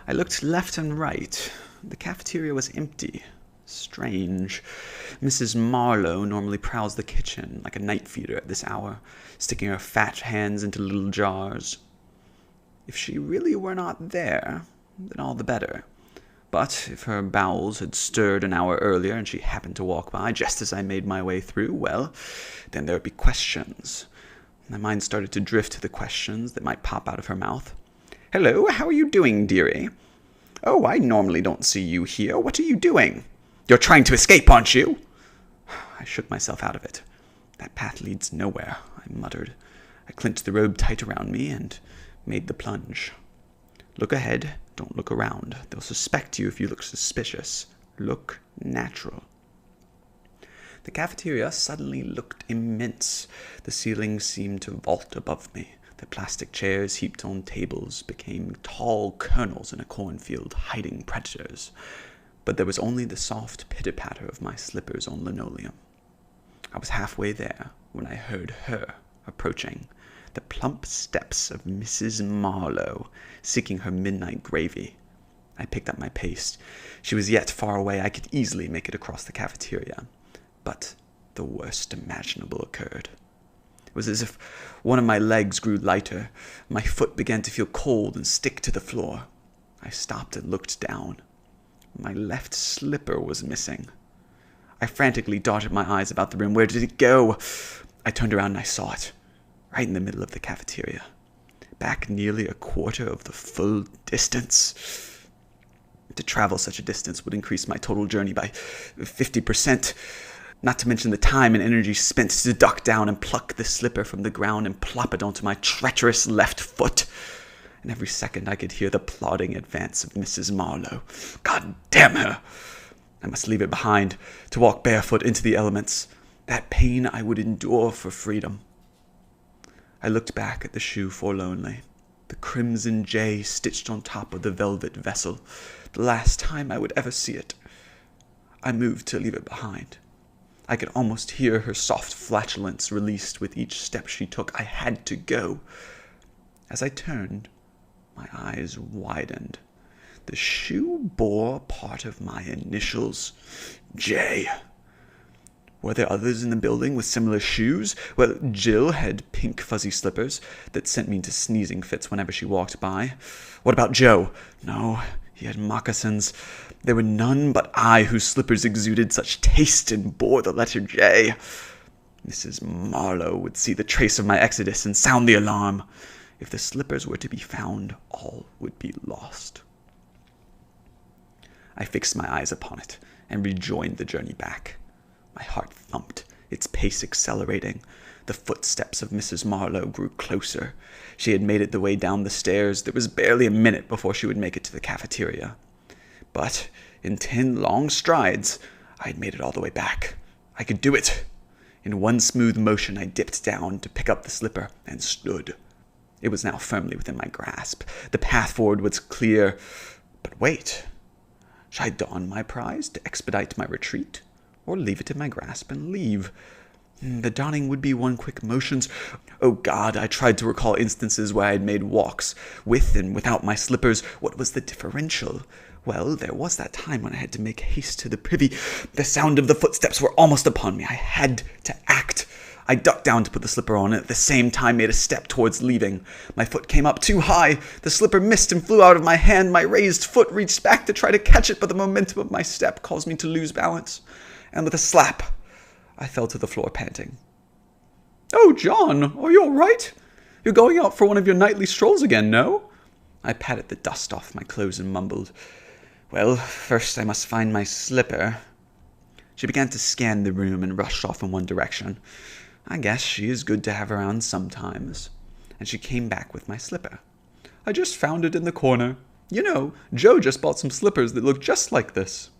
I looked left and right. The cafeteria was empty. Strange. Mrs. Marlowe normally prowls the kitchen like a night feeder at this hour, sticking her fat hands into little jars. If she really were not there, then all the better. But if her bowels had stirred an hour earlier and she happened to walk by just as I made my way through, well, then there would be questions. My mind started to drift to the questions that might pop out of her mouth. "Hello, how are you doing, dearie?" "Oh, I normally don't see you here. What are you doing?" "You're trying to escape, aren't you?" I shook myself out of it. "That path leads nowhere," I muttered. I clinched the robe tight around me and made the plunge. Look ahead, don't look around. They'll suspect you if you look suspicious. Look natural. The cafeteria suddenly looked immense. The ceiling seemed to vault above me. The plastic chairs heaped on tables became tall kernels in a cornfield, hiding predators. But there was only the soft pitter-patter of my slippers on linoleum. I was halfway there when I heard her approaching. The plump steps of Mrs. Marlowe, seeking her midnight gravy. I picked up my pace. She was yet far away. I could easily make it across the cafeteria. But the worst imaginable occurred. It was as if one of my legs grew lighter. My foot began to feel cold and stick to the floor. I stopped and looked down. My left slipper was missing. I frantically darted my eyes about the room. Where did it go? I turned around and I saw it, right in the middle of the cafeteria, back nearly a quarter of the full distance. To travel such a distance would increase my total journey by 50%, not to mention the time and energy spent to duck down and pluck the slipper from the ground and plop it onto my treacherous left foot. And every second I could hear the plodding advance of Mrs. Marlowe. God damn her! I must leave it behind, to walk barefoot into the elements. That pain I would endure for freedom. I looked back at the shoe forlornly. The crimson J stitched on top of the velvet vessel. The last time I would ever see it. I moved to leave it behind. I could almost hear her soft flatulence released with each step she took. I had to go. As I turned, my eyes widened. The shoe bore part of my initials, J. Were there others in the building with similar shoes? Well, Jill had pink fuzzy slippers that sent me into sneezing fits whenever she walked by. What about Joe? No, he had moccasins. There were none but I whose slippers exuded such taste and bore the letter J. Mrs. Marlowe would see the trace of my exodus and sound the alarm. If the slippers were to be found, all would be lost. I fixed my eyes upon it and rejoined the journey back. My heart thumped, its pace accelerating. The footsteps of Mrs. Marlowe grew closer. She had made it the way down the stairs. There was barely a minute before she would make it to the cafeteria. But in 10 long strides, I had made it all the way back. I could do it. In one smooth motion, I dipped down to pick up the slipper and stood. It was now firmly within my grasp. The path forward was clear. But wait. Should I don my prize to expedite my retreat, or leave it in my grasp and leave? The donning would be one quick motion. Oh God, I tried to recall instances where I had made walks with and without my slippers. What was the differential? Well, there was that time when I had to make haste to the privy. The sound of the footsteps were almost upon me. I had to act. I ducked down to put the slipper on and at the same time made a step towards leaving. My foot came up too high. The slipper missed and flew out of my hand. My raised foot reached back to try to catch it, but the momentum of my step caused me to lose balance. And with a slap, I fell to the floor panting. "Oh, John, are you all right? You're going out for one of your nightly strolls again, no?" I patted the dust off my clothes and mumbled, "Well, first I must find my slipper." She began to scan the room and rushed off in one direction. I guess she is good to have around sometimes. And she came back with my slipper. "I just found it in the corner. You know, Joe just bought some slippers that look just like this."